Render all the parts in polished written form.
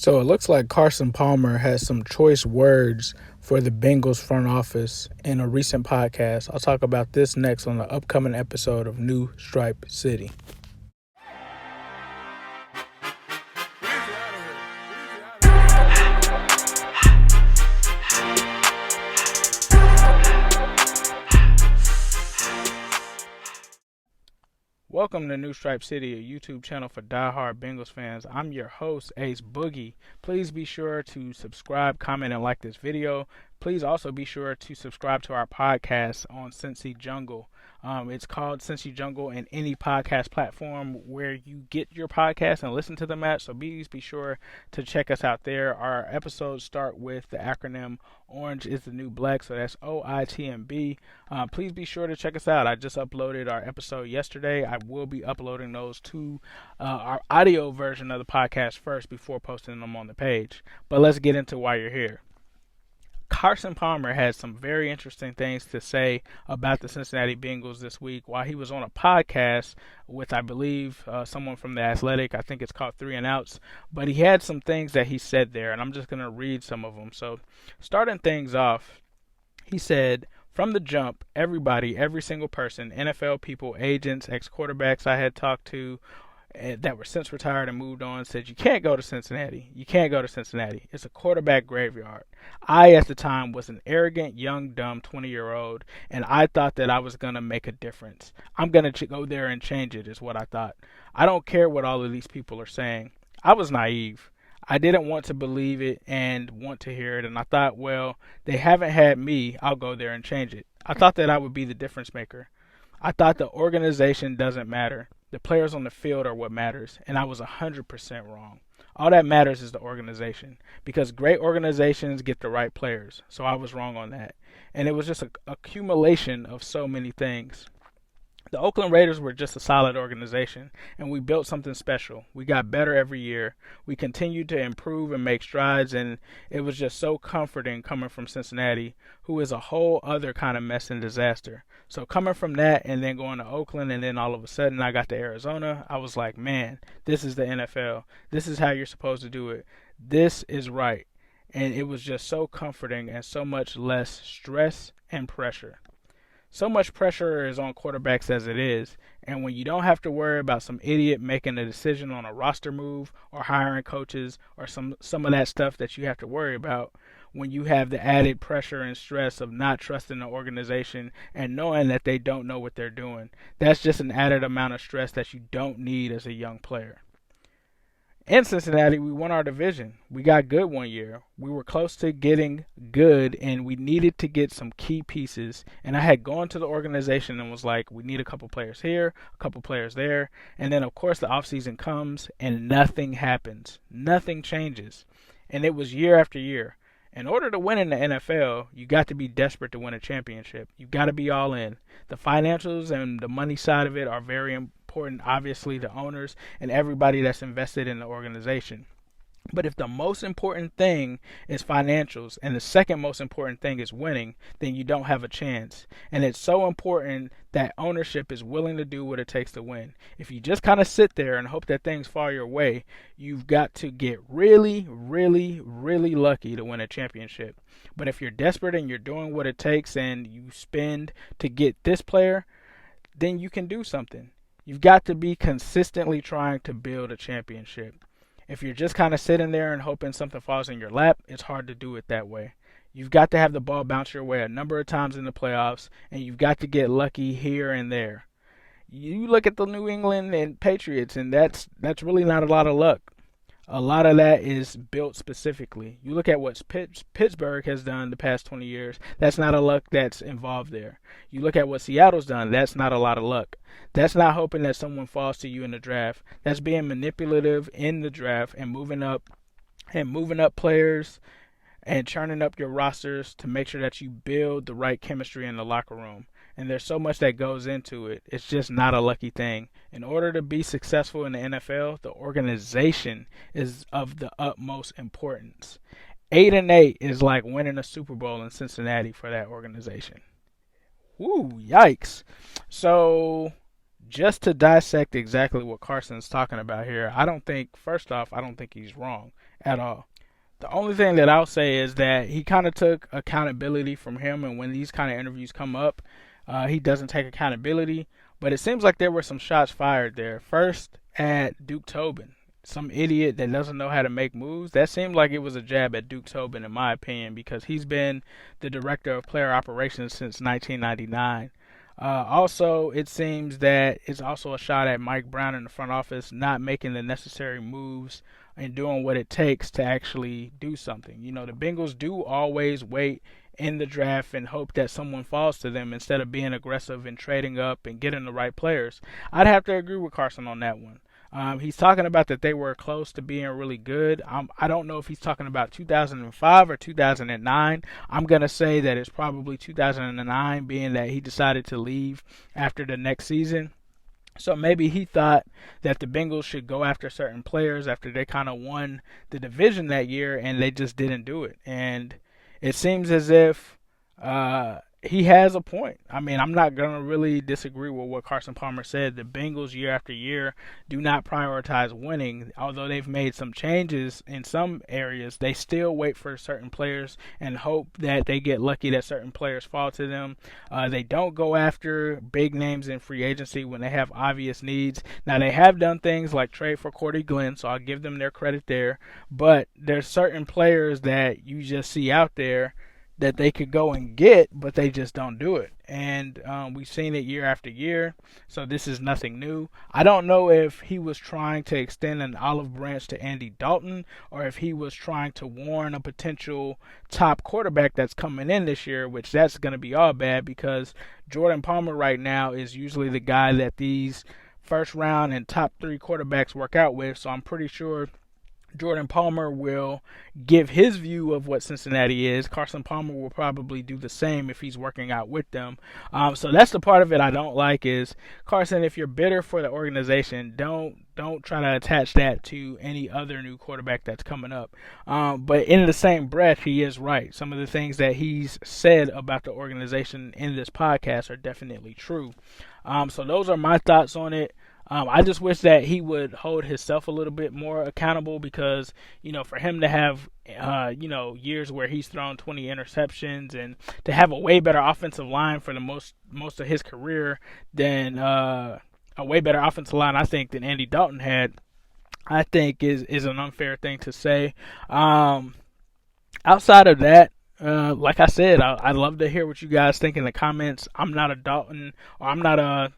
So it looks like Carson Palmer has some choice words for the Bengals front office in a recent podcast. I'll talk about this next on the upcoming episode of New Stripe City. Welcome to New Stripe City, a YouTube channel for diehard Bengals fans. I'm your host, Ace Boogie. Please be sure to subscribe, comment, and like this video. Please also be sure to subscribe to our podcast on Cincy Jungle. It's called Cincy Jungle in any podcast platform where you get your podcast and listen to them at. So please be sure to check us out there. Our episodes start with the acronym Orange is the New Black, so that's OITMB. Please be sure to check us out. I just uploaded our episode yesterday. I will be uploading those to our audio version of the podcast first before posting them on the page. But let's get into why you're here. Carson Palmer had some very interesting things to say about the Cincinnati Bengals this week while he was on a podcast with, I believe, someone from The Athletic. I think it's called Three and Outs. But he had some things that he said there, and I'm just going to read some of them. So, starting things off, he said, from the jump, everybody, every single person, NFL people, agents, ex-quarterbacks I had talked to, that were since retired and moved on, said you can't go to Cincinnati. You can't go to Cincinnati. It's a quarterback graveyard. I, at the time, was an arrogant, young, dumb 20-year-old, and I thought that I was going to make a difference. I'm going to go there and change it, is what I thought. I don't care what all of these people are saying. I was naive. I didn't want to believe it and want to hear it, and I thought, well, they haven't had me. I'll go there and change it. I thought that I would be the difference maker. I thought the organization doesn't matter. The players on the field are what matters, and I was 100% wrong. All that matters is the organization, because great organizations get the right players, so I was wrong on that. And it was just an accumulation of so many things. The Oakland Raiders were just a solid organization, and we built something special. We got better every year. We continued to improve and make strides, and it was just so comforting coming from Cincinnati, who is a whole other kind of mess and disaster. So coming from that and then going to Oakland, and then all of a sudden I got to Arizona, I was like, man, this is the NFL. This is how you're supposed to do it. This is right. And it was just so comforting and so much less stress and pressure. So much pressure is on quarterbacks as it is, and when you don't have to worry about some idiot making a decision on a roster move or hiring coaches or some of that stuff that you have to worry about, when you have the added pressure and stress of not trusting the organization and knowing that they don't know what they're doing, that's just an added amount of stress that you don't need as a young player. In Cincinnati, we won our division. We got good one year. We were close to getting good, and we needed to get some key pieces. And I had gone to the organization and was like, we need a couple players here, a couple players there. And then, of course, the offseason comes, and nothing happens. Nothing changes. And it was year after year. In order to win in the NFL, you got to be desperate to win a championship. You got to be all in. The financials and the money side of it are very important, obviously, the owners and everybody that's invested in the organization. But if the most important thing is financials and the second most important thing is winning, then you don't have a chance. And it's so important that ownership is willing to do what it takes to win. If you just kind of sit there and hope that things fall your way, you've got to get really, really, really lucky to win a championship. But if you're desperate and you're doing what it takes and you spend to get this player, then you can do something. You've got to be consistently trying to build a championship. If you're just kind of sitting there and hoping something falls in your lap, it's hard to do it that way. You've got to have the ball bounce your way a number of times in the playoffs, and you've got to get lucky here and there. You look at the New England and Patriots, and that's really not a lot of luck. A lot of that is built specifically. You look at what Pittsburgh has done the past 20 years, that's not a luck that's involved there. You look at what Seattle's done, that's not a lot of luck. That's not hoping that someone falls to you in the draft. That's being manipulative in the draft and moving up players and churning up your rosters to make sure that you build the right chemistry in the locker room. And there's so much that goes into it. It's just not a lucky thing. In order to be successful in the NFL, the organization is of the utmost importance. 8-8 is like winning a Super Bowl in Cincinnati for that organization. Woo, yikes. So just to dissect exactly what Carson's talking about here, I don't think, first off, I don't think he's wrong at all. The only thing that I'll say is that he kind of took accountability from him, and when these kind of interviews come up, he doesn't take accountability. But it seems like there were some shots fired there. First at Duke Tobin, some idiot that doesn't know how to make moves. That seemed like it was a jab at Duke Tobin, in my opinion, because he's been the director of player operations since 1999. Also, it seems that it's also a shot at Mike Brown in the front office not making the necessary moves and doing what it takes to actually do something. You know, the Bengals do always wait in the draft and hope that someone falls to them instead of being aggressive and trading up and getting the right players. I'd have to agree with Carson on that one. He's talking about that they were close to being really good. I don't know if he's talking about 2005 or 2009. I'm going to say that it's probably 2009, being that he decided to leave after the next season. So maybe he thought that the Bengals should go after certain players after they kind of won the division that year, and they just didn't do it. And it seems as if he has a point. I mean, I'm not going to really disagree with what Carson Palmer said. The Bengals, year after year, do not prioritize winning. Although they've made some changes in some areas, they still wait for certain players and hope that they get lucky that certain players fall to them. They don't go after big names in free agency when they have obvious needs. Now, they have done things like trade for Cordy Glenn, so I'll give them their credit there. But there's certain players that you just see out there that they could go and get, but they just don't do it. And we've seen it year after year, so this is nothing new. I don't know if he was trying to extend an olive branch to Andy Dalton or if he was trying to warn a potential top quarterback that's coming in this year, which that's going to be all bad because Jordan Palmer right now is usually the guy that these first round and top 3 quarterbacks work out with, so I'm pretty sure Jordan Palmer will give his view of what Cincinnati is. Carson Palmer will probably do the same if he's working out with them. So that's the part of it I don't like is, Carson, if you're bitter for the organization, don't try to attach that to any other new quarterback that's coming up. But in the same breath, he is right. Some of the things that he's said about the organization in this podcast are definitely true. So those are my thoughts on it. I just wish that he would hold himself a little bit more accountable because, you know, for him to have, years where he's thrown 20 interceptions and to have a way better offensive line for the most of his career than a way better offensive line, I think, than Andy Dalton had, I think is an unfair thing to say. Outside of that, like I said, I'd love to hear what you guys think in the comments. I'm not a Dalton, or I'm not a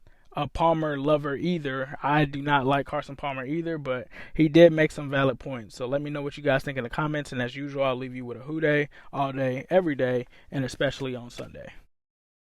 Palmer lover either. I do not like Carson Palmer either, but he did make some valid points. So let me know what you guys think in the comments, and as usual, I'll leave you with a who day all day, every day, and especially on Sunday.